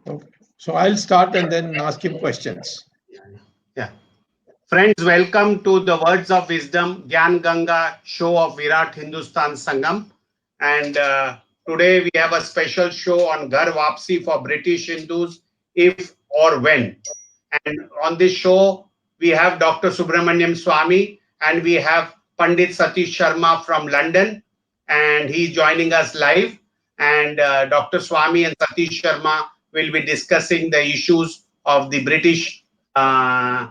Okay. So I'll start and then ask him questions. Yeah. Friends, welcome to the Words of Wisdom Gyan Ganga show of Virat Hindustan Sangam. And today we have a special show on Ghar Wapsi for British Hindus, if or when. And on this show, we have Dr. Subramaniam Swamy and we have Pandit Satish Sharma from London. And he's joining us live. And Dr. Swamy and Satish Sharma will be discussing the issues of the uh,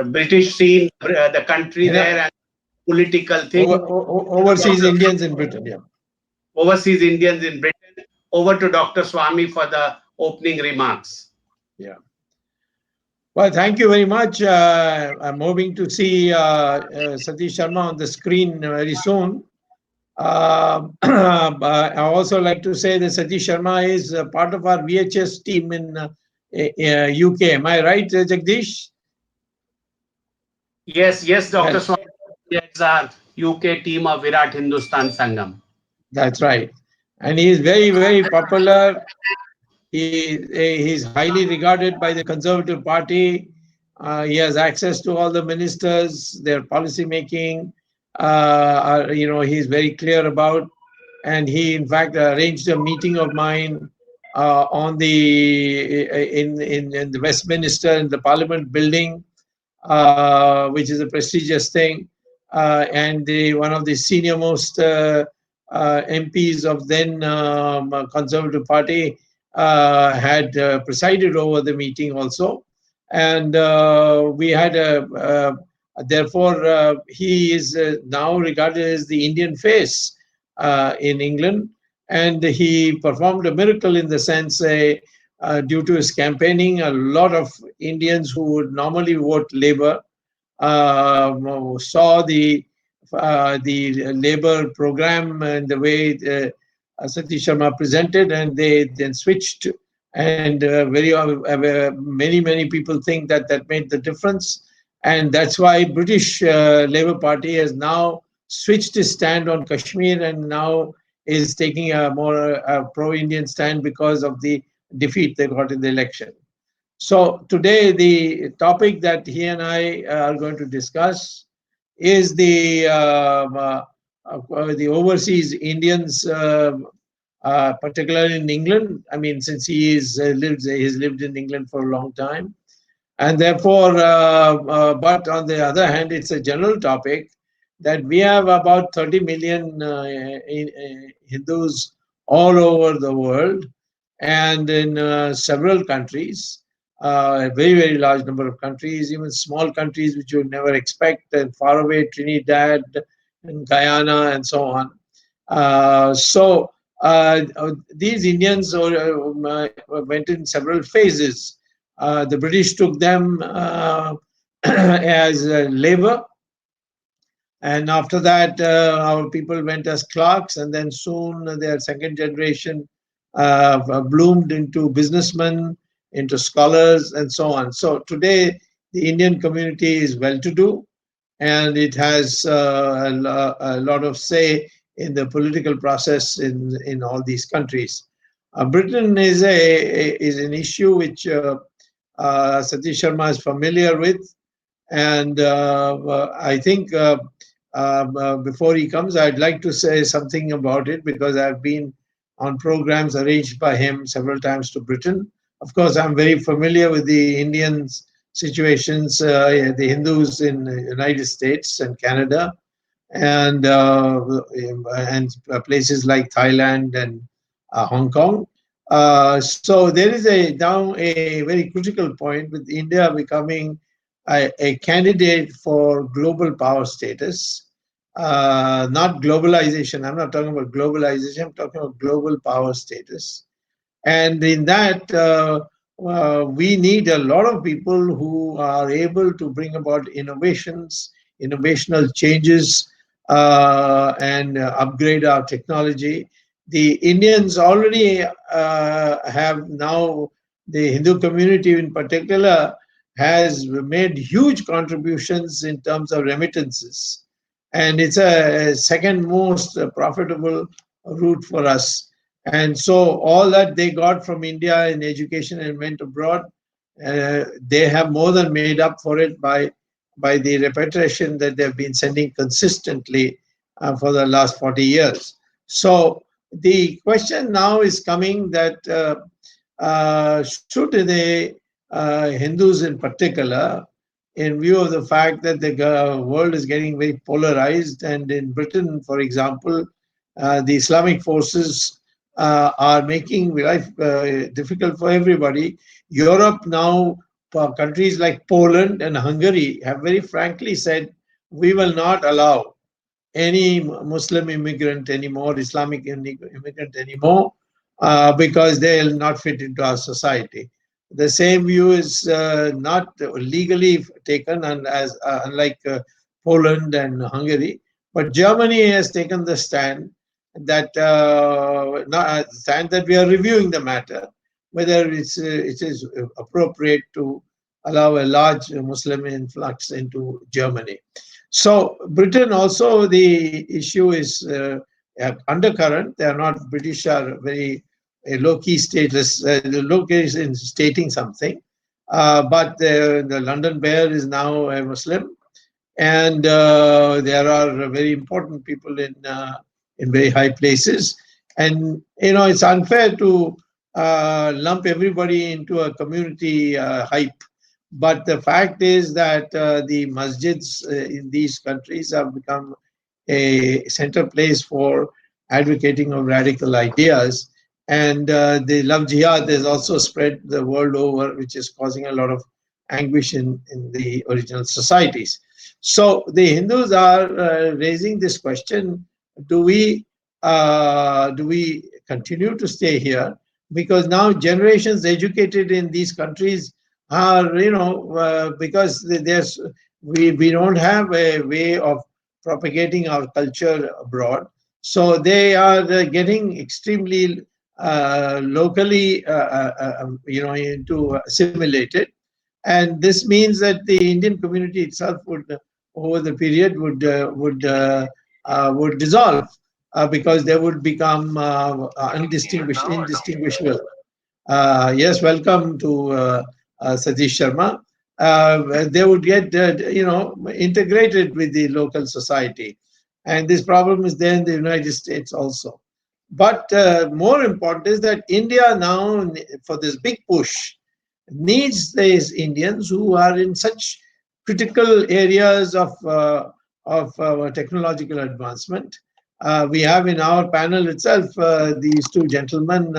British scene, the country You know, there, and political thing. overseas Indians in Britain. Yeah. Overseas Indians in Britain. Over to Dr. Swamy for the opening remarks. Yeah. Well, thank you very much. I'm hoping to see Satish Sharma on the screen very soon. I also like to say that Satish Sharma is part of our VHS team in UK. Am I right, Jagdish? Yes, Dr. Well, Swamy. It's our UK team of Virat Hindustan Sangam. that's right. And he is very, very popular. He's highly regarded by the Conservative Party. He has access to all the ministers, their policy making. He's very clear about, and he in fact arranged a meeting of mine on the in the Westminster in the Parliament building, which is a prestigious thing, and one of the senior most MPs of then Conservative Party had presided over the meeting also, and we had therefore he is now regarded as the Indian face in England, and he performed a miracle in the sense. Due to his campaigning, a lot of Indians who would normally vote Labour saw the Labour program and the way Satish Sharma presented, and they then switched. And many people think that that made the difference, and that's why British Labour Party has now switched its stand on Kashmir and now is taking a more pro-Indian stand because of the defeat they got in the election. So today the topic that he and I are going to discuss is the overseas Indians, particularly in England. I mean, since he's lived in England for a long time, and therefore, but on the other hand, it's a general topic that we have about 30 million Hindus all over the world and in several countries, a very large number of countries, even small countries which you would never expect, and far away Trinidad and Guyana and so on. These Indians went in several phases. The British took them as labor, and after that, our people went as clerks, and then soon their second generation bloomed into businessmen, into scholars, and so on. So today, the Indian community is well-to-do, and it has a lot of say in the political process in all these countries. Britain is an issue which Satish Sharma is familiar with, and I think before he comes, I'd like to say something about it because I've been on programs arranged by him several times to Britain. Of course, I'm very familiar with the Indians situations, the Hindus in the United States and Canada, and places like Thailand and Hong Kong. So there is now a very critical point with India becoming a candidate for global power status, not globalization. I'm not talking about globalization. I'm talking about global power status. And in that, we need a lot of people who are able to bring about innovations, innovational changes, and upgrade our technology. The Indians already have now, the Hindu community in particular, has made huge contributions in terms of remittances. And it's a second most profitable route for us. And so all that they got from India in education and went abroad, they have more than made up for it by the repatriation that they've been sending consistently for the last 40 years. So the question now is coming that should they, Hindus in particular, in view of the fact that the world is getting very polarized, and in Britain, for example, the Islamic forces are making life difficult for everybody. Europe now, countries like Poland and Hungary have very frankly said, we will not allow any Muslim immigrant anymore, Islamic immigrant anymore, because they'll not fit into our society. The same view is not legally taken, and as unlike Poland and Hungary, but Germany has taken the stand that stand that we are reviewing the matter, whether it is appropriate to allow a large Muslim influx into Germany. So Britain also, the issue is undercurrent. They are not, British are very low-key status, low-key in stating something. But the London Bear is now a Muslim, and there are very important people in very high places. And it's unfair to lump everybody into a community hype. But the fact is that the masjids in these countries have become a center place for advocating of radical ideas. And the love jihad is also spread the world over, which is causing a lot of anguish in the original societies. So the Hindus are raising this question: do we continue to stay here? Because now generations educated in these countries are, because we don't have a way of propagating our culture abroad, so they are getting extremely locally, into assimilated, and this means that the Indian community itself would, over the period, would dissolve because they would become indistinguishable. Yes, welcome to Satish Sharma. They would get, integrated with the local society. And this problem is there in the United States also. But more important is that India now, for this big push, needs these Indians who are in such critical areas of technological advancement. We have in our panel itself these two gentlemen,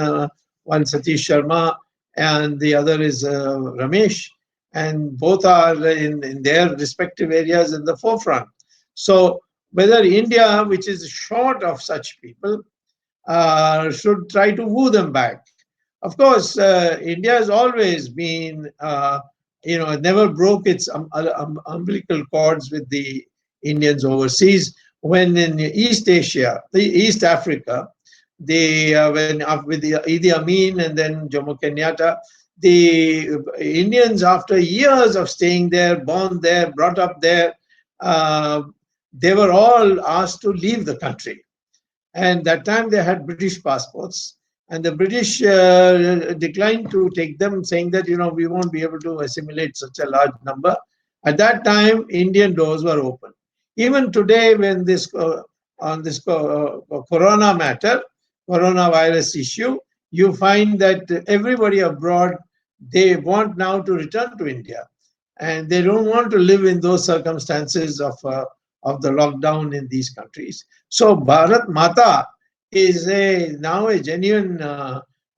one Satish Sharma and the other is Ramesh, and both are in their respective areas in the forefront. So whether India, which is short of such people, should try to woo them back. Of course, India has always been, never broke its umbilical cords with the Indians overseas. When in East Asia, East Africa, when with the Idi Amin and then Jomo Kenyatta, the Indians, after years of staying there, born there, brought up there, they were all asked to leave the country. And that time they had British passports, and the British declined to take them, saying that we won't be able to assimilate such a large number. At that time, Indian doors were open. Even today, when this on this corona matter, coronavirus issue, you find that everybody abroad, they want now to return to India, and they don't want to live in those circumstances of the lockdown in these countries. So Bharat Mata is now a genuine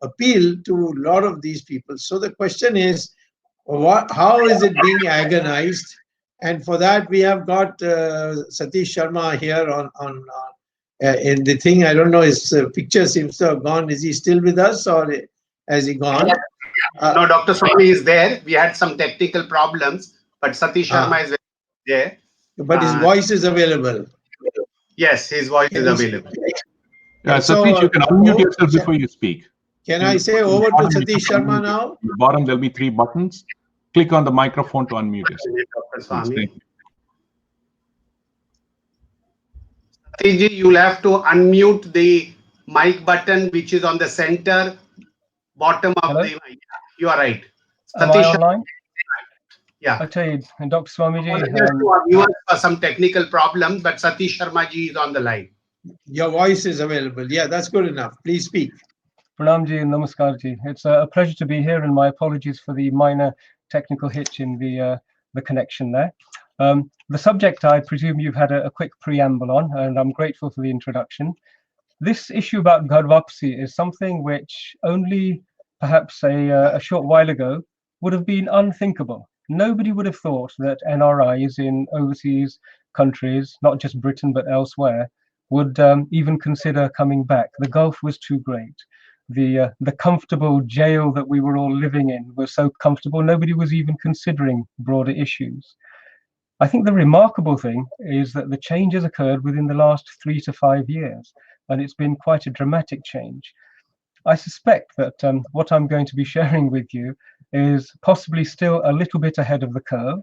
appeal to a lot of these people. So the question is, how is it being agonized? And for that, we have got Satish Sharma here in the thing. I don't know, his picture seems to have gone. Is he still with us, or has he gone? No, Dr. Swamy is there. We had some technical problems, but Satish Sharma is there. But his voice is available. Yes, his voice is available. Satish, you can unmute yourself before you speak. Can I say over to Satish Sharma now? At the bottom, there'll be 3 buttons. Click on the microphone to unmute yourself. Dr. Swamy. Satish, you'll have to unmute the mic button, which is on the center bottom of Hello? the. You are right. Am I Satish, online? yeah. Okay, Dr. Swamiji. Apologies to our viewers for some technical problems, but Satish Sharma ji is on the line. Your voice is available. Yeah, that's good enough. Please speak. Pranamji and Namaskar ji. It's a pleasure to be here, and my apologies for the minor technical hitch in the connection there. The subject, I presume you've had a quick preamble on, and I'm grateful for the introduction. This issue about Ghar Wapsi is something which only perhaps a short while ago would have been unthinkable. Nobody would have thought that NRIs in overseas countries, not just Britain but elsewhere, would even consider coming back. The gulf was too great. The comfortable jail that we were all living in was so comfortable, nobody was even considering broader issues. I think the remarkable thing is that the change has occurred within the last 3 to 5 years, and it's been quite a dramatic change. I suspect that what I'm going to be sharing with you is possibly still a little bit ahead of the curve,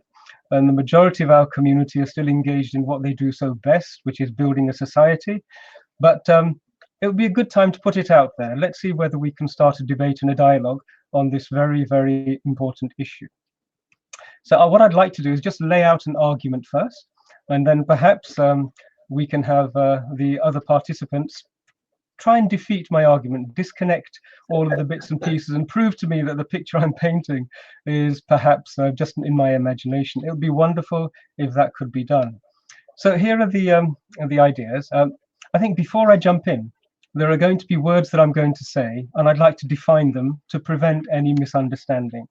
and the majority of our community are still engaged in what they do so best, which is building a society. But it would be a good time to put it out there. Let's see whether we can start a debate and a dialogue on this very, very important issue. So what I'd like to do is just lay out an argument first, and then perhaps we can have the other participants try and defeat my argument, disconnect all of the bits and pieces, and prove to me that the picture I'm painting is perhaps just in my imagination. It would be wonderful if that could be done. So here are the ideas. I think before I jump in, there are going to be words that I'm going to say, and I'd like to define them to prevent any misunderstanding.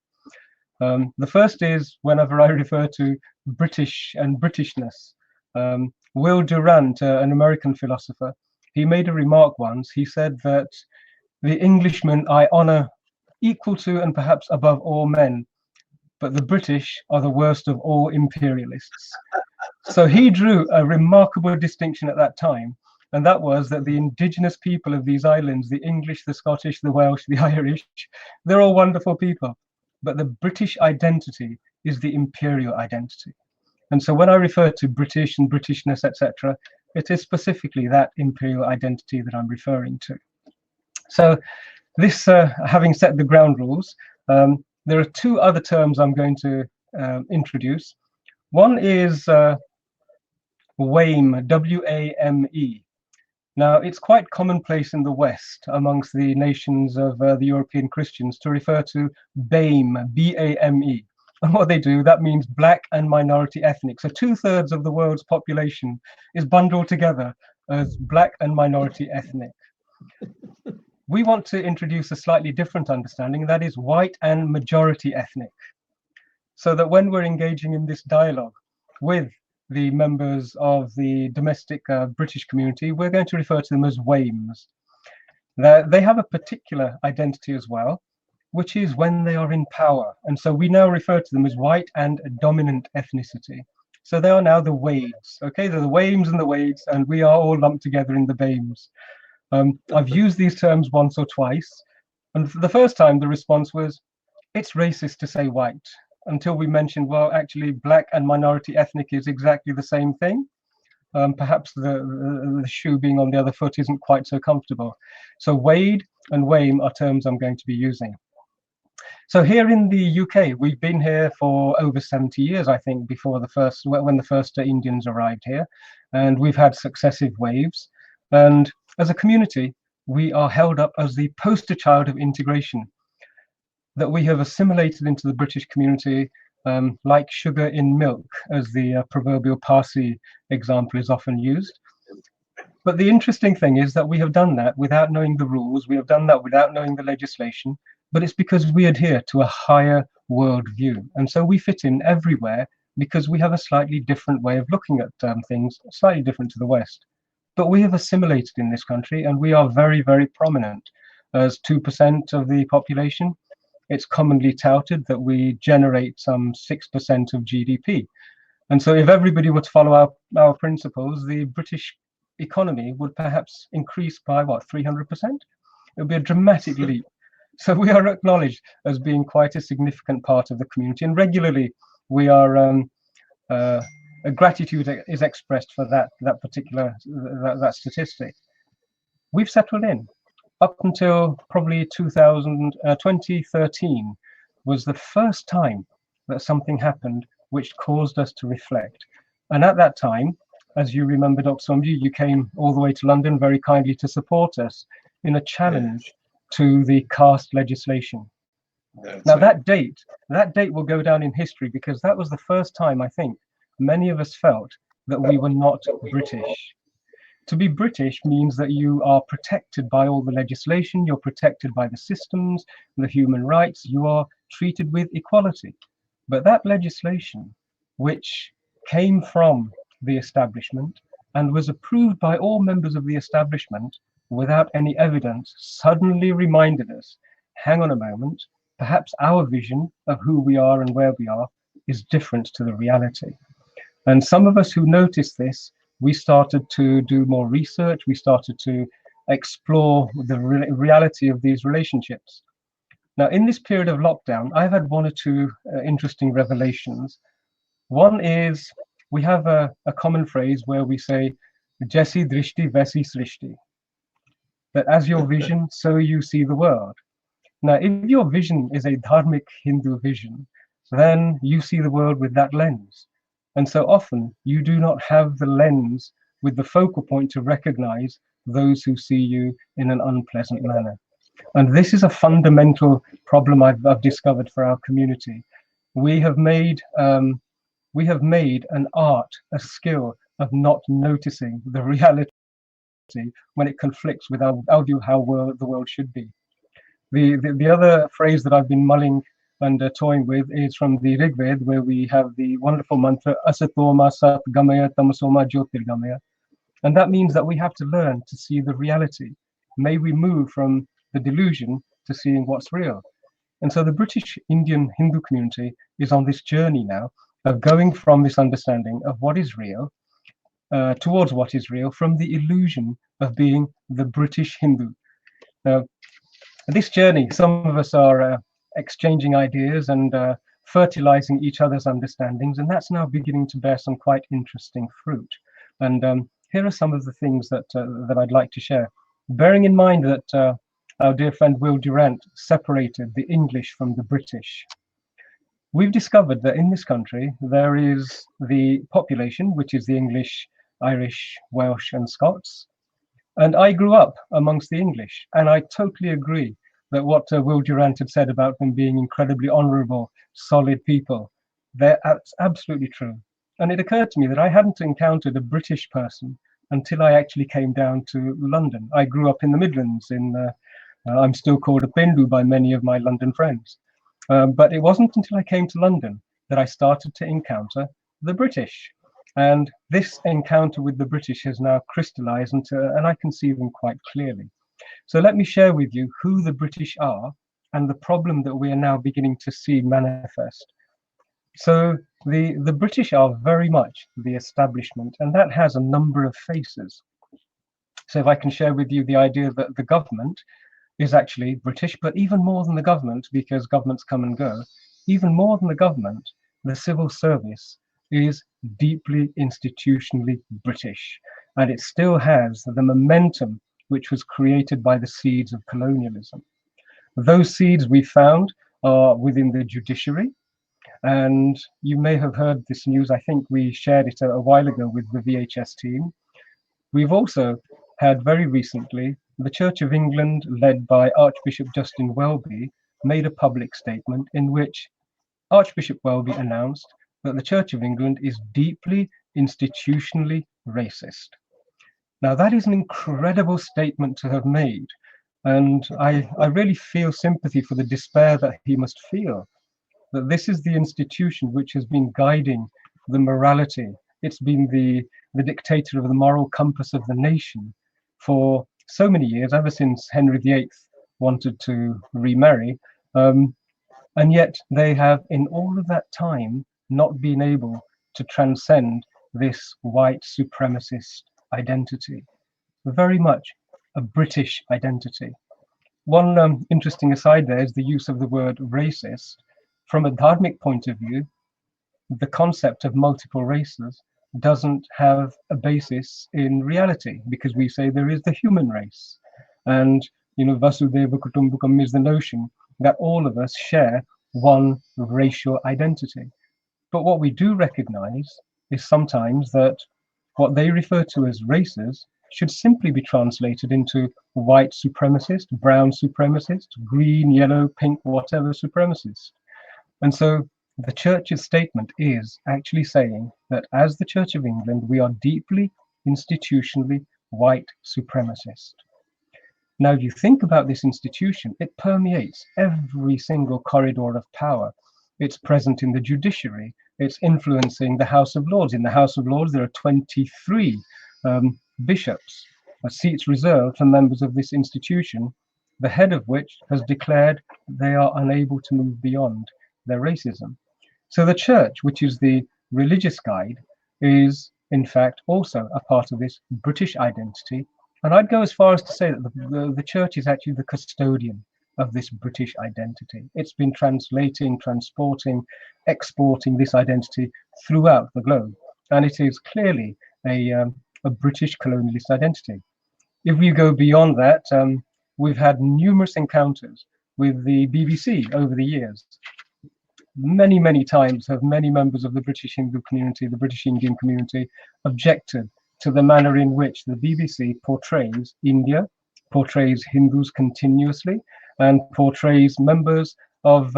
The first is whenever I refer to British and Britishness. Will Durant, an American philosopher, he made a remark once. He said that the Englishmen I honor equal to and perhaps above all men, but the British are the worst of all imperialists. So he drew a remarkable distinction at that time, and that was that the indigenous people of these islands, the English, the Scottish, the Welsh, the Irish, they're all wonderful people, but the British identity is the imperial identity. And so when I refer to British and Britishness, etc., it is specifically that imperial identity that I'm referring to. So this, having set the ground rules, there are two other terms I'm going to introduce. One is WAME, W-A-M-E. Now, it's quite commonplace in the West amongst the nations of the European Christians to refer to BAME, B-A-M-E. And what they do, that means black and minority ethnic. So 2/3 of the world's population is bundled together as black and minority ethnic. We want to introduce a slightly different understanding, that is white and majority ethnic. So that when we're engaging in this dialogue with the members of the domestic British community, we're going to refer to them as WAMEs. They have a particular identity as well, which is when they are in power. And so we now refer to them as white and dominant ethnicity. So they are now the WADEs, okay? They're the WAMEs and the WADEs, and we are all lumped together in the BAMEs. I've used these terms once or twice, and for the first time the response was, it's racist to say white, until we mentioned, well, actually black and minority ethnic is exactly the same thing. Perhaps the shoe being on the other foot isn't quite so comfortable. So WADE and WAME are terms I'm going to be using. So here in the UK, we've been here for over 70 years, I think, when the first Indians arrived here, and we've had successive waves. And as a community, we are held up as the poster child of integration, that we have assimilated into the British community like sugar in milk, as the proverbial Parsi example is often used. But the interesting thing is that we have done that without knowing the rules, we have done that without knowing the legislation, but it's because we adhere to a higher worldview. And so we fit in everywhere because we have a slightly different way of looking at things, slightly different to the West. But we have assimilated in this country, and we are very, very prominent. As 2% of the population, it's commonly touted that we generate some 6% of GDP. And so if everybody were to follow our principles, the British economy would perhaps increase by, what, 300%? It would be a dramatic leap. So we are acknowledged as being quite a significant part of the community, and regularly we are a gratitude is expressed for that particular statistic. we've settled in. Up until probably 2013 was the first time that something happened which caused us to reflect. And at that time, as you remember, Dr. Swamy, you came all the way to London very kindly to support us in a challenge to the caste legislation. Now that date will go down in history because that was the first time I think many of us felt that we were not British. To be British means that you are protected by all the legislation, you're protected by the systems, the human rights, you are treated with equality. But that legislation, which came from the establishment and was approved by all members of the establishment without any evidence, suddenly reminded us, hang on a moment, perhaps our vision of who we are and where we are is different to the reality. And some of us who noticed this, we started to do more research, we started to explore the reality of these relationships. Now, in this period of lockdown, I've had one or two interesting revelations. One is we have a common phrase where we say, Jaisi drishti, vaisi srishti. That as your vision, so you see the world. Now, if your vision is a dharmic Hindu vision, then you see the world with that lens. And so often you do not have the lens with the focal point to recognize those who see you in an unpleasant manner. And this is a fundamental problem I've discovered for our community. We have made an art, a skill of not noticing the reality when it conflicts with our view how the world should be. The other phrase that I've been mulling and toying with is from the Rig Veda, where we have the wonderful mantra Asatoma Sat Gamaya Tamasoma Jyotirgamaya. And that means that we have to learn to see the reality. May we move from the delusion to seeing what's real. And so the British Indian Hindu community is on this journey now of going from this understanding of what is real towards what is real, from the illusion of being the British Hindu. Now, this journey, some of us are exchanging ideas and fertilizing each other's understandings, and that's now beginning to bear some quite interesting fruit. And here are some of the things that I'd like to share. Bearing in mind that our dear friend Will Durant separated the English from the British, we've discovered that in this country there is the population, which is the English, Irish, Welsh, and Scots. And I grew up amongst the English, and I totally agree that what Will Durant had said about them being incredibly honorable, solid people, that's absolutely true. And it occurred to me that I hadn't encountered a British person until I actually came down to London. I grew up in the Midlands. I'm still called a Pendu by many of my London friends. But it wasn't until I came to London that I started to encounter the British. And this encounter with the British has now crystallized and I can see them quite clearly. So let me share with you who the British are and the problem that we are now beginning to see manifest. So the British are very much the establishment, and that has a number of faces. So if I can share with you the idea that the government is actually British, but even more than the government, because governments come and go, even more than the government, the civil service is deeply institutionally British, and it still has the momentum which was created by the seeds of colonialism. Those seeds we found are within the judiciary, and you may have heard this news. I think we shared it a while ago with the VHS team. We've also had very recently the Church of England, led by Archbishop Justin Welby, made a public statement in which Archbishop Welby announced that the Church of England is deeply institutionally racist. Now, that is an incredible statement to have made, and I really feel sympathy for the despair that he must feel, that this is the institution which has been guiding the morality. It's been the dictator of the moral compass of the nation for so many years, ever since Henry VIII wanted to remarry, and yet they have, in all of that time, not been able to transcend this white supremacist identity. Very much a British identity. One interesting aside there is the use of the word racist. From a dharmic point of view, the concept of multiple races doesn't have a basis in reality, because we say there is the human race. And, Vasudeva Kutumbakam is the notion that all of us share one racial identity. But what we do recognize is sometimes that what they refer to as races should simply be translated into white supremacist, brown supremacist, green, yellow, pink, whatever supremacist. And so the Church's statement is actually saying that as the Church of England, we are deeply institutionally white supremacist. Now, if you think about this institution, it permeates every single corridor of power. It's present in the judiciary. It's influencing the House of Lords. In the House of Lords, there are 23 bishops, seats reserved for members of this institution, the head of which has declared they are unable to move beyond their racism. So the Church, which is the religious guide, is in fact also a part of this British identity. And I'd go as far as to say that the Church is actually the custodian of this British identity. It's been translating, transporting, exporting this identity throughout the globe. And it is clearly a British colonialist identity. If we go beyond that, we've had numerous encounters with the BBC over the years. Many times have many members of the British Hindu community, the British Indian community, objected to the manner in which the BBC portrays India, portrays Hindus continuously, and portrays members of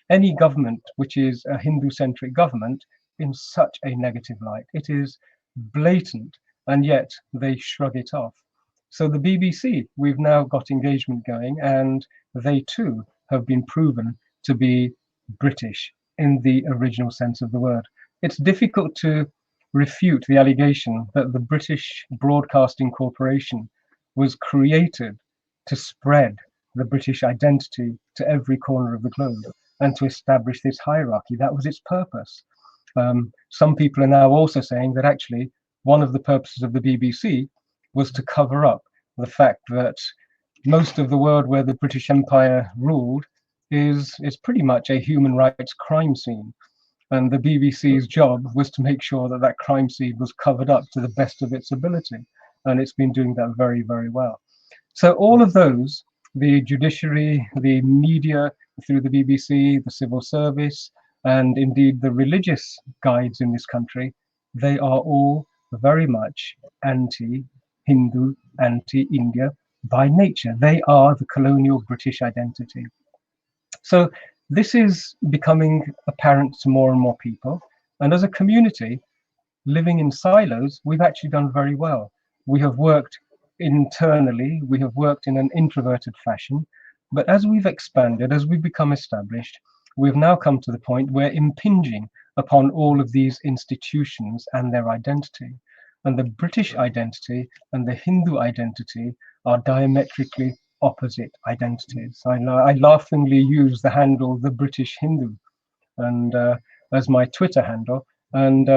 any government which is a Hindu-centric government in such a negative light. It is blatant, and yet they shrug it off. So the BBC, we've now got engagement going, and they too have been proven to be British in the original sense of the word. It's difficult to refute the allegation that the British Broadcasting Corporation was created to spread the British identity to every corner of the globe and to establish this hierarchy. That was its purpose. Some people are now also saying that actually one of the purposes of the BBC was to cover up the fact that most of the world where the British Empire ruled is pretty much a human rights crime scene. And the BBC's job was to make sure that that crime scene was covered up to the best of its ability. And it's been doing that very well. So all of those, the judiciary, the media through the BBC, the civil service, and indeed the religious guides in this country, they are all very much anti-Hindu, anti-India by nature. They are the colonial British identity. So this is becoming apparent to more and more people. And as a community, living in silos, we've actually done very well. We have worked internally, we have worked in an introverted fashion, but as we've expanded, as we've become established, we've now come to the point where impinging upon all of these institutions and their identity. And the British identity and the Hindu identity are diametrically opposite identities. I laughingly use the handle the British Hindu and as my Twitter handle, and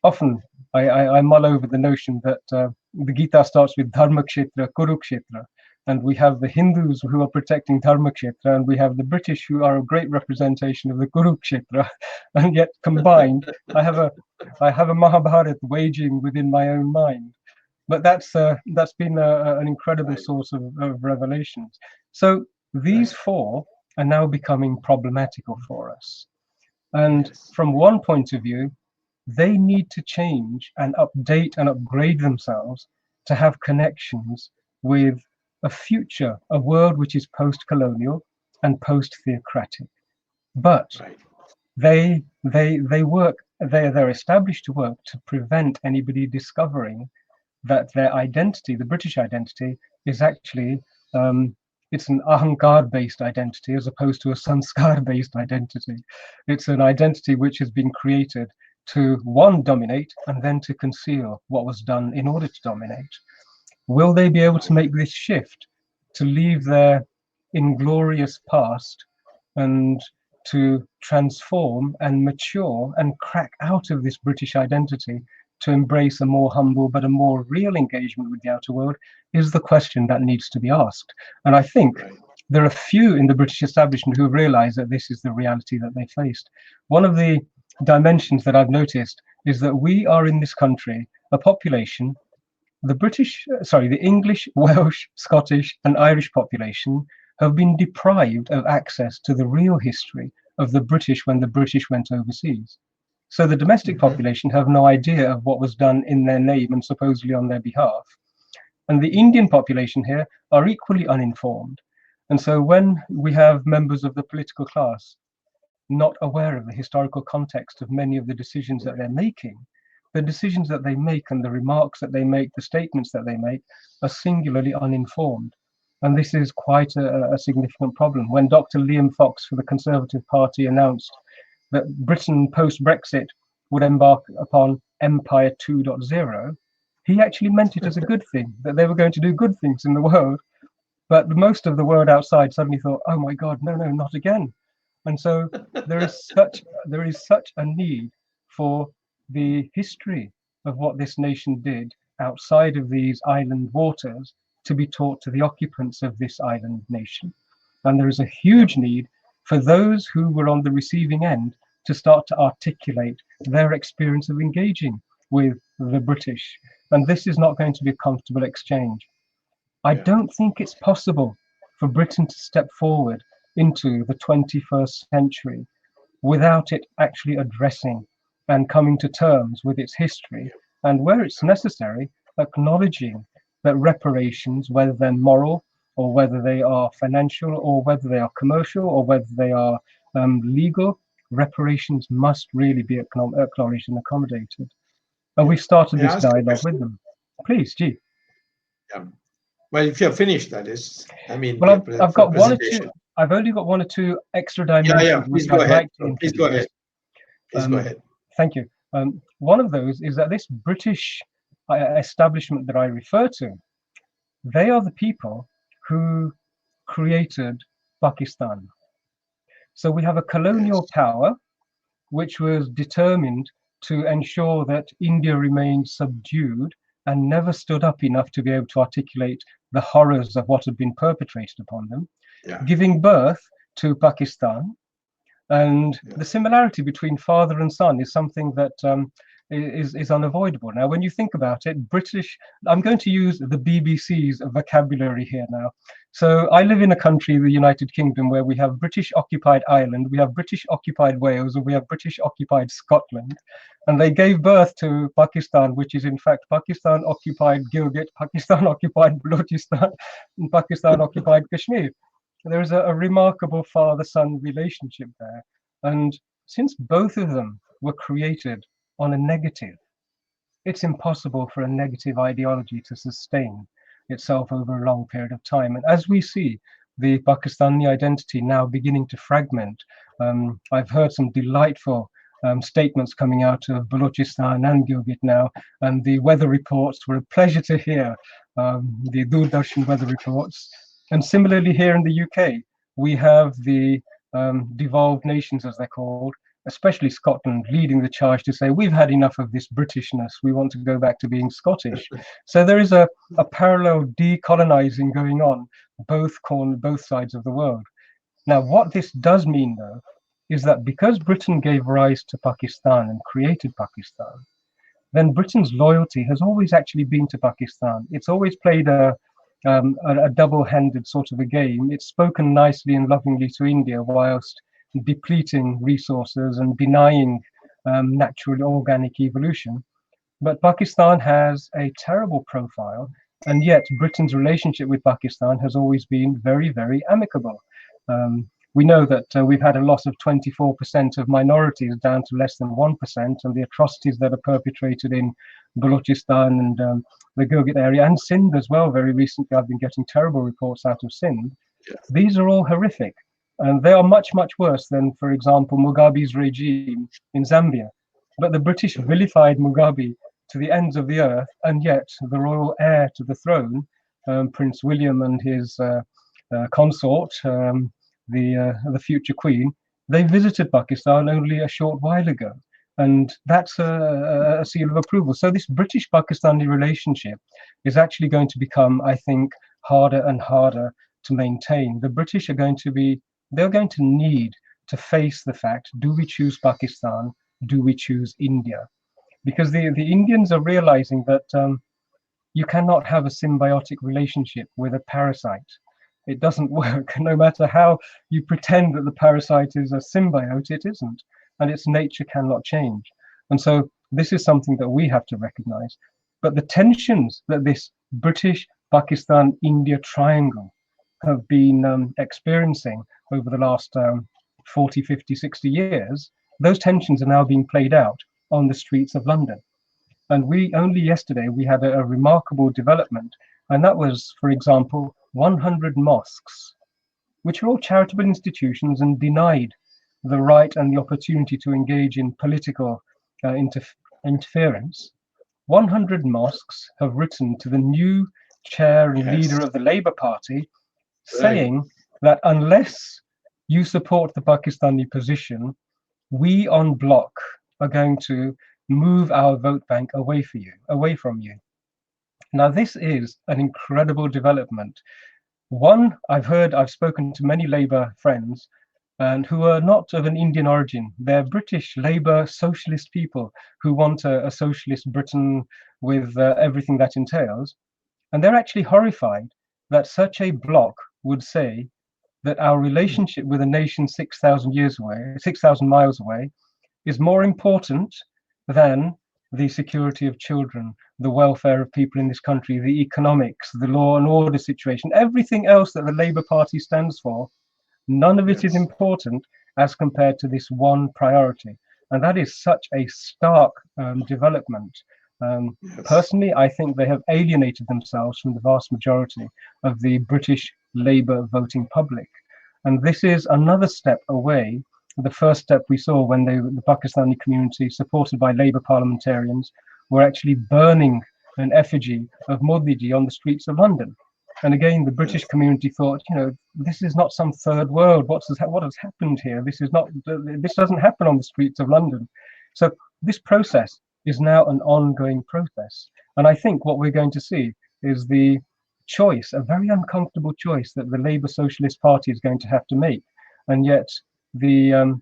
often I mull over the notion that the Gita starts with Dharmakshetra, Kurukshetra, and we have the Hindus who are protecting Dharmakshetra, and we have the British who are a great representation of the Kurukshetra, and yet combined, I have a Mahabharata waging within my own mind. But that's been an incredible source of revelations. So these four are now becoming problematical for us. And from one point of view, they need to change and update and upgrade themselves to have connections with a future, a world which is post-colonial and post-theocratic. But they're established to work to prevent anybody discovering that their identity, the British identity, is actually it's an ahankar-based identity as opposed to a sanskar-based identity. It's an identity which has been created to, one, dominate, and then to conceal what was done in order to dominate. Will they be able to make this shift, to leave their inglorious past and to transform and mature and crack out of this British identity to embrace a more humble but a more real engagement with the outer world, is the question that needs to be asked. And I think there are few in the British establishment who have realized that this is the reality that they faced. One of the dimensions that I've noticed is that we are in this country a population, the English, Welsh, Scottish, and Irish population have been deprived of access to the real history of the British when the British went overseas. So the domestic population have no idea of what was done in their name and supposedly on their behalf. And the Indian population here are equally uninformed. And so when we have members of the political class not aware of the historical context of many of the decisions that they're making, the decisions that they make and the remarks that they make, the statements that they make, are singularly uninformed. And this is quite a significant problem. When Dr. Liam Fox for the Conservative Party announced that Britain post-Brexit would embark upon Empire 2.0, he actually meant it as a good thing, that they were going to do good things in the world. But most of the world outside suddenly thought, oh my God, no, not again. And so there is such a need for the history of what this nation did outside of these island waters to be taught to the occupants of this island nation. And there is a huge need for those who were on the receiving end to start to articulate their experience of engaging with the British. And this is not going to be a comfortable exchange. I don't think it's possible for Britain to step forward into the 21st century without it actually addressing and coming to terms with its history, and where it's necessary, acknowledging that reparations, whether they're moral or whether they are financial or whether they are commercial or whether they are legal, reparations must really be acknowledged and accommodated. And we've started this dialogue with them. Please, G. Yeah. Well, if you're finished, that is. I mean, well, I've got one or two. I've only got one or two extra dimensions. Please go ahead. Please go ahead. Please go ahead. Thank you. One of those is that this British establishment that I refer to, they are the people who created Pakistan. So we have a colonial power which was determined to ensure that India remained subdued and never stood up enough to be able to articulate the horrors of what had been perpetrated upon them, giving birth to Pakistan. And the similarity between father and son is something that is unavoidable. Now, when you think about it, British, I'm going to use the BBC's vocabulary here now. So I live in a country, the United Kingdom, where we have British occupied Ireland, we have British occupied Wales, and we have British occupied Scotland. And they gave birth to Pakistan, which is in fact Pakistan occupied Gilgit, Pakistan occupied Balochistan, and Pakistan occupied Kashmir. There is a remarkable father-son relationship there. And since both of them were created on a negative, it's impossible for a negative ideology to sustain itself over a long period of time. And as we see the Pakistani identity now beginning to fragment, I've heard some delightful statements coming out of Balochistan and Gilgit now, and the weather reports were a pleasure to hear, the Doordarshan weather reports. And similarly here in the UK, we have the devolved nations, as they're called, especially Scotland, leading the charge to say, we've had enough of this Britishness, we want to go back to being Scottish. So there is a parallel decolonizing going on, both sides of the world. Now, what this does mean, though, is that because Britain gave rise to Pakistan and created Pakistan, then Britain's loyalty has always actually been to Pakistan. It's always played a double-handed sort of a game. It's spoken nicely and lovingly to India whilst depleting resources and denying natural organic evolution. But Pakistan has a terrible profile, and yet Britain's relationship with Pakistan has always been very, very amicable. We know that we've had a loss of 24% of minorities down to less than 1%, and the atrocities that are perpetrated in Balochistan and the Gilgit area, and Sindh as well. Very recently, I've been getting terrible reports out of Sindh. These are all horrific, and they are much, much worse than, for example, Mugabe's regime in Zambia. But the British vilified Mugabe to the ends of the earth, and yet the royal heir to the throne, Prince William and his consort, the future queen, they visited Pakistan only a short while ago. And that's a seal of approval. So this British-Pakistani relationship is actually going to become, I think, harder and harder to maintain. The British are going to need to face the fact, do we choose Pakistan? Do we choose India? because the Indians are realizing that you cannot have a symbiotic relationship with a parasite. It doesn't work. No matter how you pretend that the parasite is a symbiote, it isn't, and its nature cannot change. And so this is something that we have to recognize. But the tensions that this British, Pakistan, India triangle have been experiencing over the last 40, 50, 60 years, those tensions are now being played out on the streets of London. And we only yesterday, we had a remarkable development, and that was, for example, 100 mosques, which are all charitable institutions and denied the right and the opportunity to engage in political interference. 100 mosques have written to the new chair and leader of the Labour Party, saying that unless you support the Pakistani position, we on bloc are going to move our vote bank away from you. Now, this is an incredible development. One, I've spoken to many Labour friends and who are not of an Indian origin. They're British Labour socialist people who want a socialist Britain with everything that entails. And they're actually horrified that such a bloc would say that our relationship with a nation 6,000 miles away is more important than the security of children, the welfare of people in this country, the economics, the law and order situation, everything else that the Labour Party stands for. None of it is important as compared to this one priority. And that is such a stark development. Personally, I think they have alienated themselves from the vast majority of the British Labour voting public. And this is another step away. The first step we saw when the Pakistani community, supported by Labour parliamentarians, were actually burning an effigy of Modi on the streets of London. And again, the British community thought, this is not some third world. What has happened here? This doesn't happen on the streets of London. So this process is now an ongoing process. And I think what we're going to see is the choice, a very uncomfortable choice that the Labour Socialist Party is going to have to make. And yet the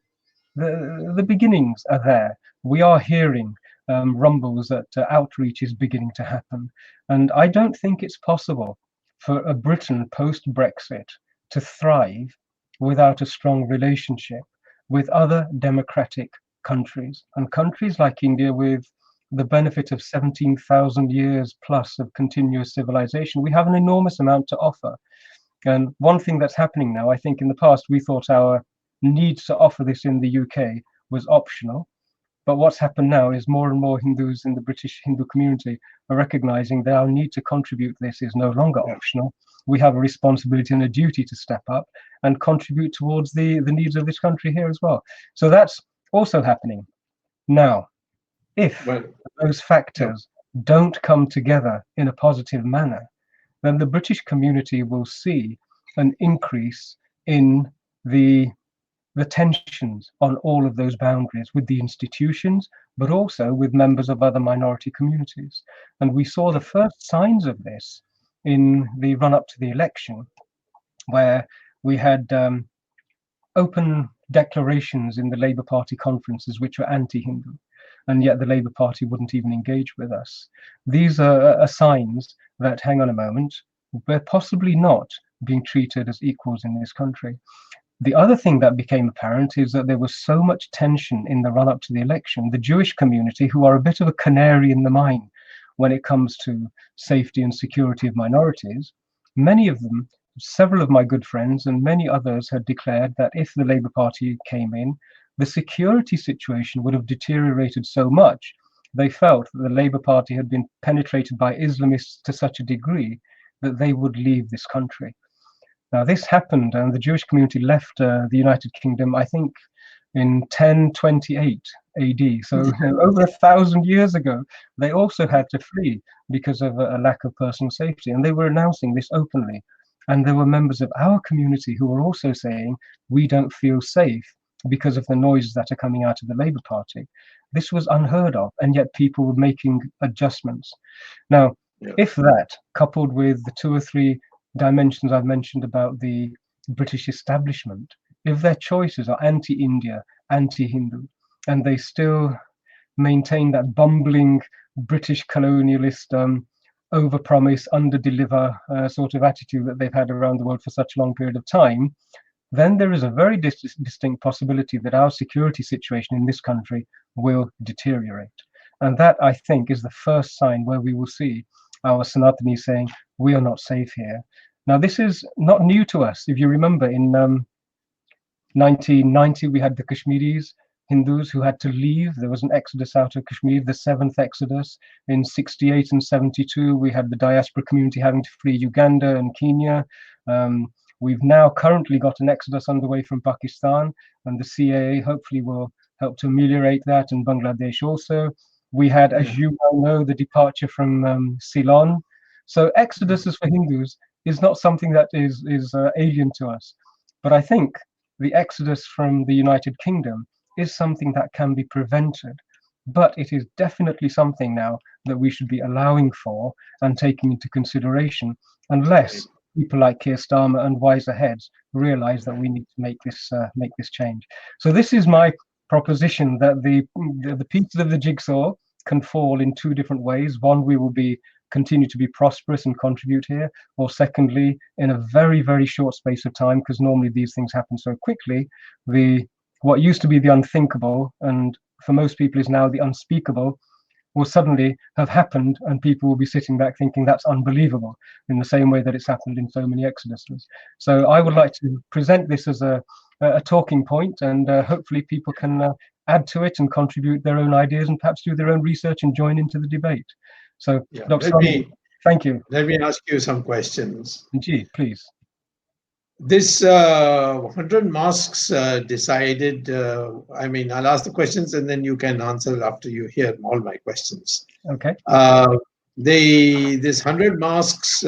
beginnings are there. We are hearing rumbles that outreach is beginning to happen. And I don't think it's possible for a Britain post-Brexit to thrive without a strong relationship with other democratic countries, and countries like India with the benefit of 17,000 years plus of continuous civilization. We have an enormous amount to offer. And one thing that's happening now, I think in the past we thought our need to offer this in the UK was optional. But what's happened now is more and more Hindus in the British Hindu community are recognizing that our need to contribute this is no longer optional. We have a responsibility and a duty to step up and contribute towards the needs of this country here as well. So that's also happening. Now, if those factors don't come together in a positive manner, then the British community will see an increase in the tensions on all of those boundaries with the institutions, but also with members of other minority communities. And we saw the first signs of this in the run-up to the election, where we had open declarations in the Labour Party conferences which were anti-Hindu, and yet the Labour Party wouldn't even engage with us. These are signs that, hang on a moment, we're possibly not being treated as equals in this country. The other thing that became apparent is that there was so much tension in the run-up to the election. The Jewish community, who are a bit of a canary in the mine when it comes to safety and security of minorities, many of them, several of my good friends and many others had declared that if the Labour Party came in, the security situation would have deteriorated so much. They felt that the Labour Party had been penetrated by Islamists to such a degree that they would leave this country. Now, this happened, and the Jewish community left the United Kingdom, I think, in 1028 AD. So over 1,000 years ago, they also had to flee because of a lack of personal safety. And they were announcing this openly. And there were members of our community who were also saying, we don't feel safe because of the noises that are coming out of the Labour Party. This was unheard of, and yet people were making adjustments. Now, if that, coupled with the 2 or 3 dimensions I've mentioned about the British establishment, if their choices are anti-India, anti-Hindu, and they still maintain that bumbling British colonialist over-promise, under-deliver sort of attitude that they've had around the world for such a long period of time, then there is a very distinct possibility that our security situation in this country will deteriorate. And that, I think, is the first sign where we will see our Sanatani saying, we are not safe here. Now, this is not new to us. If you remember, in 1990, we had the Kashmiris, Hindus who had to leave. There was an exodus out of Kashmir, the 7th exodus. In 68 and 72, we had the diaspora community having to flee Uganda and Kenya. We've now currently got an exodus underway from Pakistan, and the CAA hopefully will help to ameliorate that, and Bangladesh also. We had, as you well know, the departure from Ceylon. So exoduses for Hindus is not something that is alien to us. But I think the exodus from the United Kingdom is something that can be prevented. But it is definitely something now that we should be allowing for and taking into consideration, unless people like Keir Starmer and wiser heads realize that we need to make this change. So this is my proposition, that the pieces of the jigsaw can fall in two different ways. One, we will continue to be prosperous and contribute here, or secondly, in a very, very short space of time, because normally these things happen so quickly, what used to be the unthinkable, and for most people is now the unspeakable, will suddenly have happened, and people will be sitting back thinking that's unbelievable, in the same way that it's happened in so many exoduses. So I would like to present this as a talking point, and hopefully people can add to it and contribute their own ideas, and perhaps do their own research and join into the debate. So, Dr. Swamy, thank you. Let me ask you some questions. Gee, please. This 100 mosques decided, I'll ask the questions and then you can answer after you hear all my questions. Okay. This 100 mosques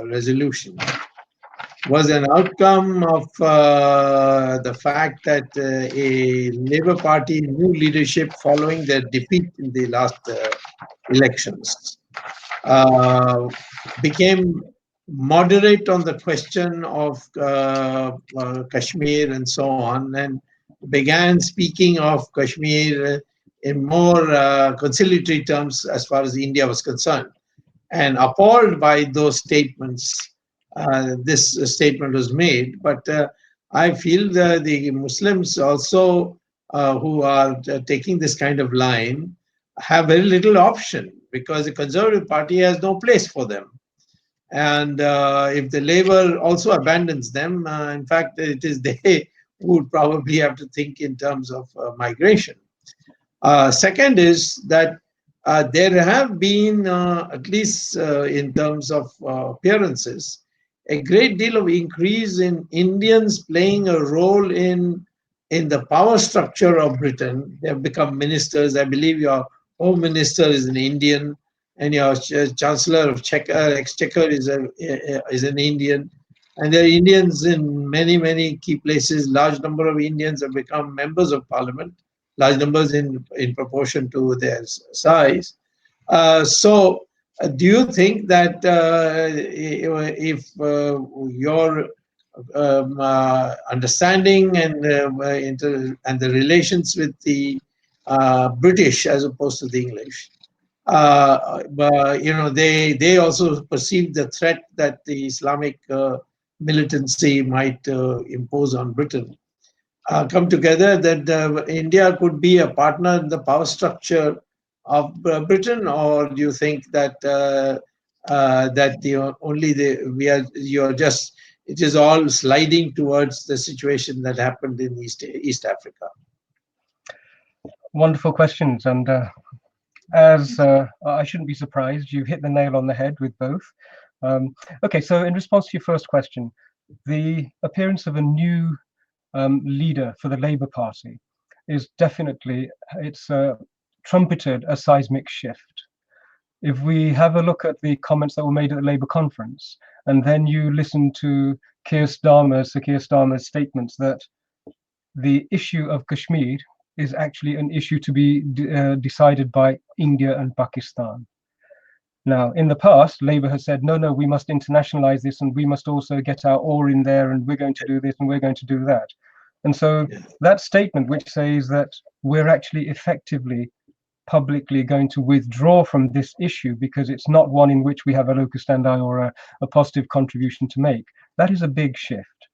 resolution was an outcome of the fact that a Labour Party new leadership following their defeat in the last elections became moderate on the question of Kashmir and so on, and began speaking of Kashmir in more conciliatory terms as far as India was concerned. And appalled by those statements, this statement was made. But I feel that the Muslims also who are taking this kind of line have very little option, because the Conservative Party has no place for them. And if the Labour also abandons them, in fact, it is they who would probably have to think in terms of migration. Second is that there have been, at least in terms of appearances, a great deal of increase in Indians playing a role in the power structure of Britain. They have become ministers. I believe your Home Minister is an Indian, and your Chancellor of Exchequer is an Indian. And there are Indians in many, many key places. Large number of Indians have become members of Parliament, large numbers in proportion to their size. So do you think that if your understanding and the relations with the British as opposed to the English, they also perceive the threat that the Islamic militancy might impose on Britain, come together, that India could be a partner in the power structure of Britain? Or do you think that it is all sliding towards the situation that happened in East Africa? Wonderful questions, and as I shouldn't be surprised, you hit the nail on the head with both. Okay, so in response to your first question, the appearance of a new leader for the Labour Party is definitely, it's trumpeted a seismic shift. If we have a look at the comments that were made at the Labour conference, and then you listen to Sir Keir Starmer's statements that the issue of Kashmir is actually an issue to be decided by India and Pakistan. Now, in the past, Labour has said, no, we must internationalize this, and we must also get our oar in there, and we're going to do this, and we're going to do that. And so Yeah. that statement, which says that we're actually effectively publicly going to withdraw from this issue because it's not one in which we have a locus standi or a positive contribution to make, that is a big shift.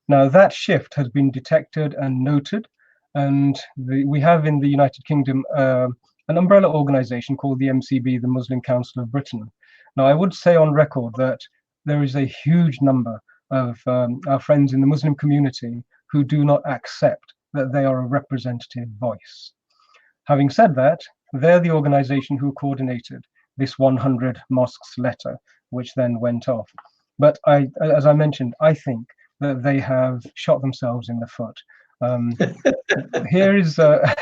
Now, that shift has been detected and noted, and we have in the United Kingdom an umbrella organization called the MCB, the Muslim Council of Britain. Now, I would say on record that there is a huge number of our friends in the Muslim community who do not accept that they are a representative voice. Having said that, they're the organization who coordinated this 100 mosques letter, which then went off. But as I mentioned, I think that they have shot themselves in the foot. Here is a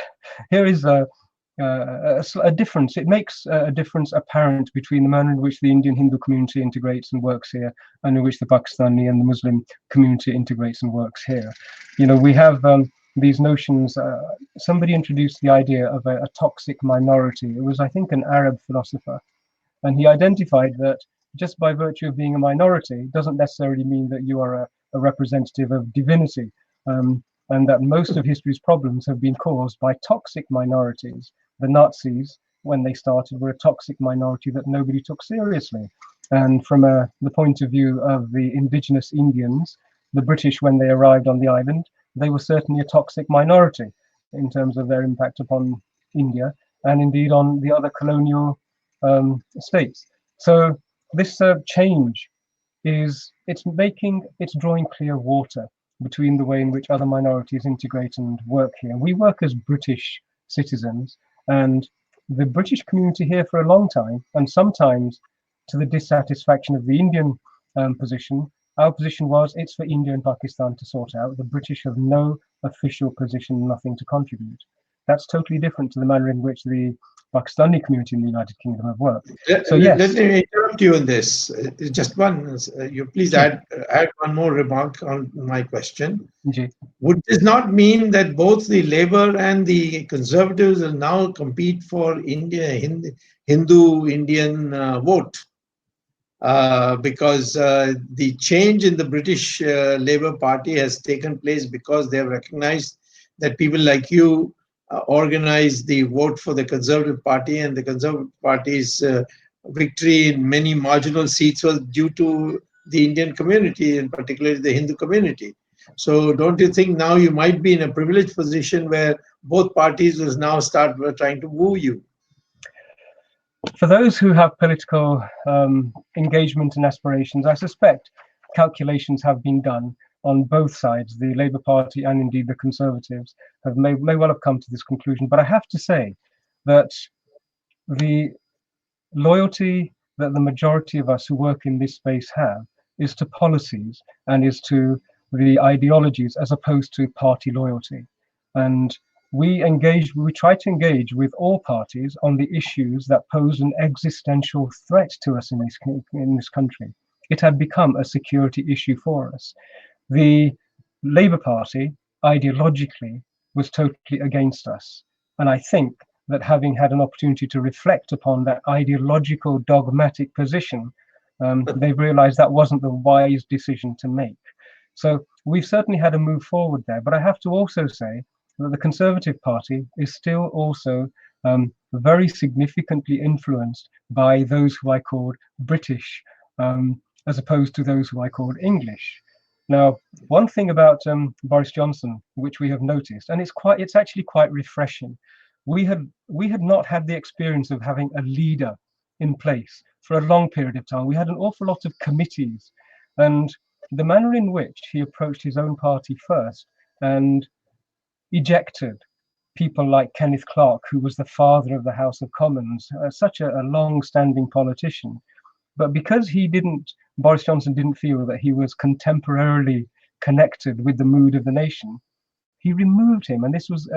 difference. It makes a difference apparent between the manner in which the Indian Hindu community integrates and works here, and in which the Pakistani and the Muslim community integrates and works here. You know, we have these notions. Somebody introduced the idea of a toxic minority. It was, I think, an Arab philosopher, and he identified that just by virtue of being a minority doesn't necessarily mean that you are a representative of divinity, and that most of history's problems have been caused by toxic minorities. The Nazis, when they started, were a toxic minority that nobody took seriously. And from the point of view of the indigenous Indians, the British, when they arrived on the island, they were certainly a toxic minority in terms of their impact upon India and indeed on the other colonial states. So this change it's drawing clear water between the way in which other minorities integrate and work here. We work as British citizens, and the British community here for a long time, and sometimes to the dissatisfaction of the Indian position, our position was it's for India and Pakistan to sort out. The British have no official position, nothing to contribute. That's totally different to the manner in which the Pakistani community in the United Kingdom have worked. So yes. Let me interrupt you in this. Just one. You please add one more remark on my question. Ji. Would this not mean that both the Labour and the Conservatives will now compete for Hindu-Indian vote? Because the change in the British Labour Party has taken place because they have recognized that people like you organized the vote for the Conservative Party, and the Conservative Party's victory in many marginal seats was due to the Indian community, and particularly the Hindu community. So don't you think now you might be in a privileged position where both parties will now start trying to woo you? For those who have political engagement and aspirations, I suspect calculations have been done on both sides. The Labour Party and indeed the Conservatives may well have come to this conclusion. But I have to say that the loyalty that the majority of us who work in this space have is to policies and is to the ideologies as opposed to party loyalty. And we try to engage with all parties on the issues that pose an existential threat to us in this country. It had become a security issue for us. The Labour Party, ideologically, was totally against us. And I think that having had an opportunity to reflect upon that ideological, dogmatic position, they've realized that wasn't the wise decision to make. So we've certainly had a move forward there. But I have to also say that the Conservative Party is still also very significantly influenced by those who I called British, as opposed to those who I called English. Now, one thing about Boris Johnson, which we have noticed, and it's actually quite refreshing. We had not had the experience of having a leader in place for a long period of time. We had an awful lot of committees, and the manner in which he approached his own party first and ejected people like Kenneth Clarke, who was the father of the House of Commons, such a long-standing politician. But because Boris Johnson didn't feel that he was contemporarily connected with the mood of the nation, he removed him. And this was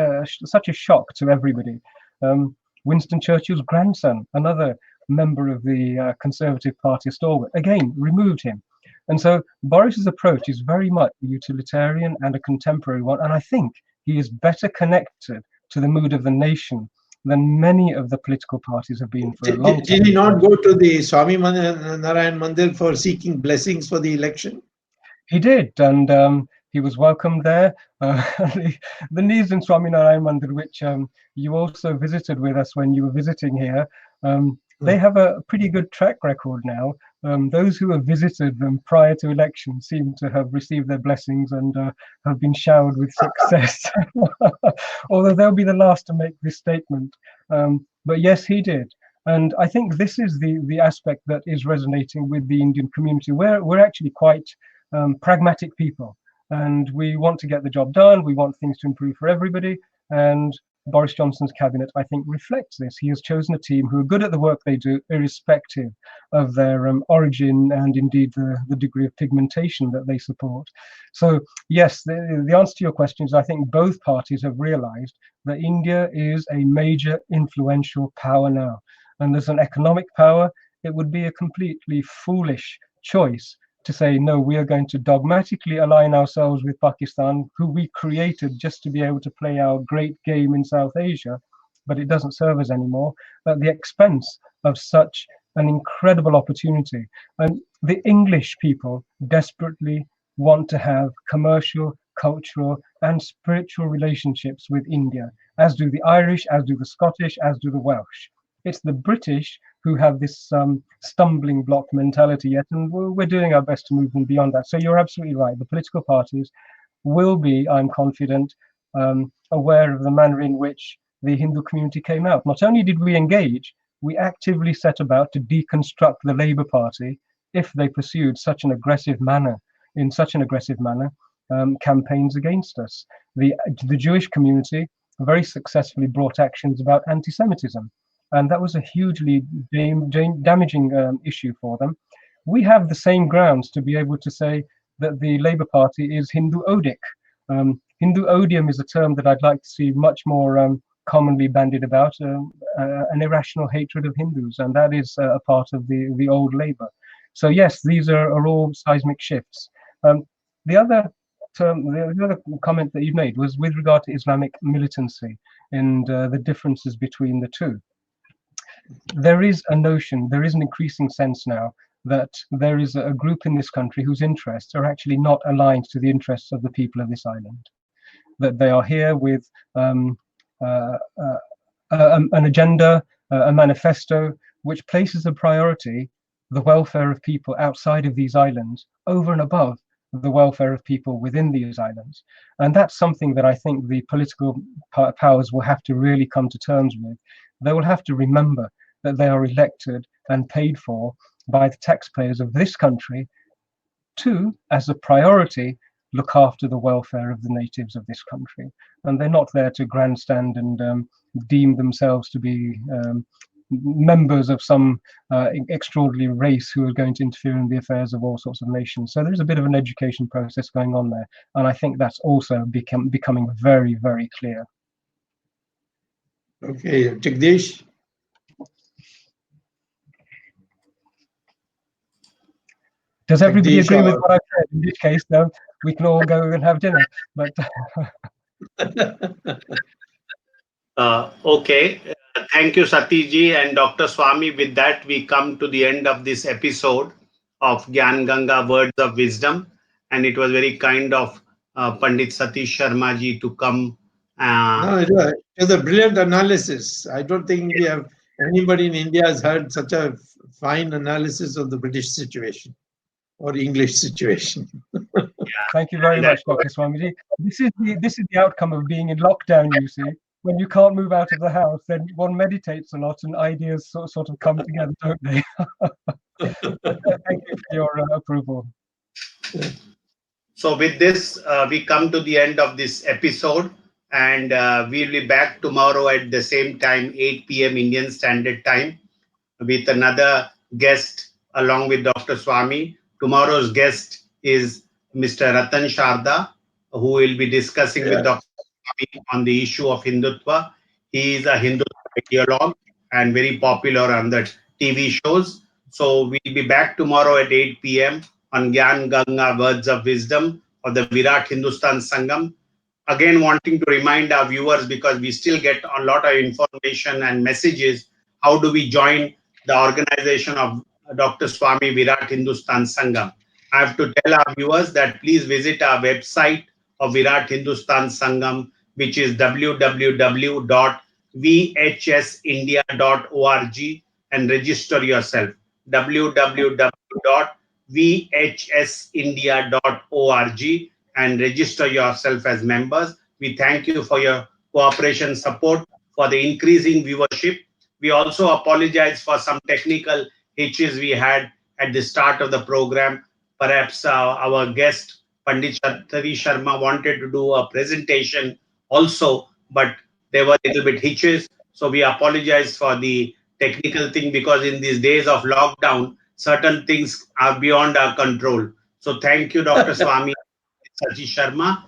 such a shock to everybody. Winston Churchill's grandson, another member of the Conservative Party stalwart, again, removed him. And so Boris's approach is very much a utilitarian and a contemporary one. And I think he is better connected to the mood of the nation than many of the political parties have been for a long time. Did he not go to the Swamy Narayan Mandir for seeking blessings for the election? He did, and He was welcomed there. The Niz and Swaminarayan Mandir, which you also visited with us when you were visiting here, they have a pretty good track record now. Those who have visited them prior to election seem to have received their blessings and have been showered with success. Although they'll be the last to make this statement. But yes, he did. And I think this is the aspect that is resonating with the Indian community. We're actually quite pragmatic people, and we want to get the job done. We want things to improve for everybody. And Boris Johnson's cabinet, I think, reflects this. He has chosen a team who are good at the work they do, irrespective of their origin and indeed the degree of pigmentation that they support. So yes, the answer to your question is I think both parties have realized that India is a major influential power now. And as an economic power, it would be a completely foolish choice to say, no, we are going to dogmatically align ourselves with Pakistan, who we created just to be able to play our great game in South Asia, but it doesn't serve us anymore, at the expense of such an incredible opportunity. And the English people desperately want to have commercial, cultural, and spiritual relationships with India, as do the Irish, as do the Scottish, as do the Welsh. It's the British who have this stumbling block mentality yet, and we're doing our best to move them beyond that. So you're absolutely right. The political parties will be, I'm confident, aware of the manner in which the Hindu community came out. Not only did we engage, we actively set about to deconstruct the Labour Party if they pursued such an aggressive manner, campaigns against us. The Jewish community very successfully brought actions about anti-Semitism. And that was a hugely damaging issue for them. We have the same grounds to be able to say that the Labour Party is Hindu-odic. Hindu odium is a term that I'd like to see much more commonly bandied about, an irrational hatred of Hindus, and that is a part of the old Labour. So yes, these are all seismic shifts. The other comment that you made was with regard to Islamic militancy and the differences between the two. There is a notion, there is an increasing sense now that there is a group in this country whose interests are actually not aligned to the interests of the people of this island. That they are here with an agenda, a manifesto, which places a priority, the welfare of people outside of these islands, over and above the welfare of people within these islands. And that's something that I think the political powers will have to really come to terms with. They will have to remember that they are elected and paid for by the taxpayers of this country to, as a priority, look after the welfare of the natives of this country. And they're not there to grandstand and deem themselves to be members of some extraordinary race who are going to interfere in the affairs of all sorts of nations. So there's a bit of an education process going on there. And I think that's also becoming very, very clear. Okay, Jagdish. Does everybody agree with what I've said? In this case, though, we can all go and have dinner. But okay, thank you, Satish ji and Dr. Swamy. With that, we come to the end of this episode of Gyan Ganga Words of Wisdom, and it was very kind of Pandit Satish Sharma ji to come. No, it was a brilliant analysis. I don't think we have anybody in India has heard such a fine analysis of the British situation or English situation. Thank you very much, Dr. Swamy. This is the outcome of being in lockdown, you see. When you can't move out of the house, then one meditates a lot and ideas sort of come together, don't they? Thank you for your approval. So with this, we come to the end of this episode, and we'll be back tomorrow at the same time, 8 p.m. Indian Standard Time, with another guest along with Dr. Swamy. Tomorrow's guest is Mr. Ratan Sharda, who will be discussing with Dr. Swamy on the issue of Hindutva. He is a Hindu ideologue and very popular on the TV shows. So we'll be back tomorrow at 8 p.m. on Gyan Ganga Words of Wisdom of the Virat Hindustan Sangam. Again, wanting to remind our viewers, because we still get a lot of information and messages, how do we join the organization of Dr. Swamy Virat Hindustan Sangam? I have to tell our viewers that please visit our website of Virat Hindustan Sangam, which is www.vhsindia.org, and register yourself. www.vhsindia.org, and register yourself as members. We thank you for your cooperation, support, for the increasing viewership. We also apologize for some technical hitches we had at the start of the program. Perhaps our guest, Pandit Satish Sharma, wanted to do a presentation also, but there were a little bit hitches. So we apologize for the technical thing, because in these days of lockdown, certain things are beyond our control. So thank you, Dr. Swamy, Satish Sharma.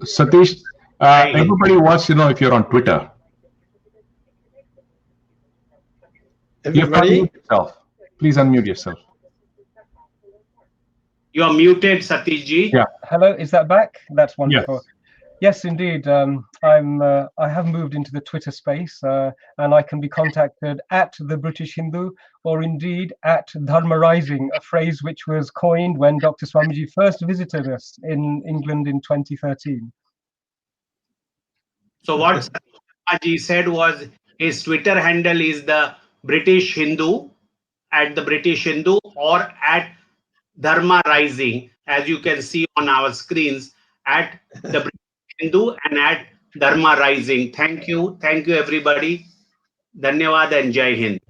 Satish, everybody wants to know if you're on Twitter. You have to Everybody? unmute yourself. Please unmute yourself. You are muted, Satish ji. Yeah. Hello, is that back? That's wonderful. Yes, indeed. I have moved into the Twitter space, and I can be contacted at the British Hindu, or indeed at Dharma Rising, a phrase which was coined when Dr. Swamiji first visited us in England in 2013. So what Satish said was his Twitter handle is the British Hindu, at the British Hindu, or at Dharma Rising, as you can see on our screens, at the British Hindu and at Dharma Rising. Thank you everybody. Dhanyawad and Jai Hind.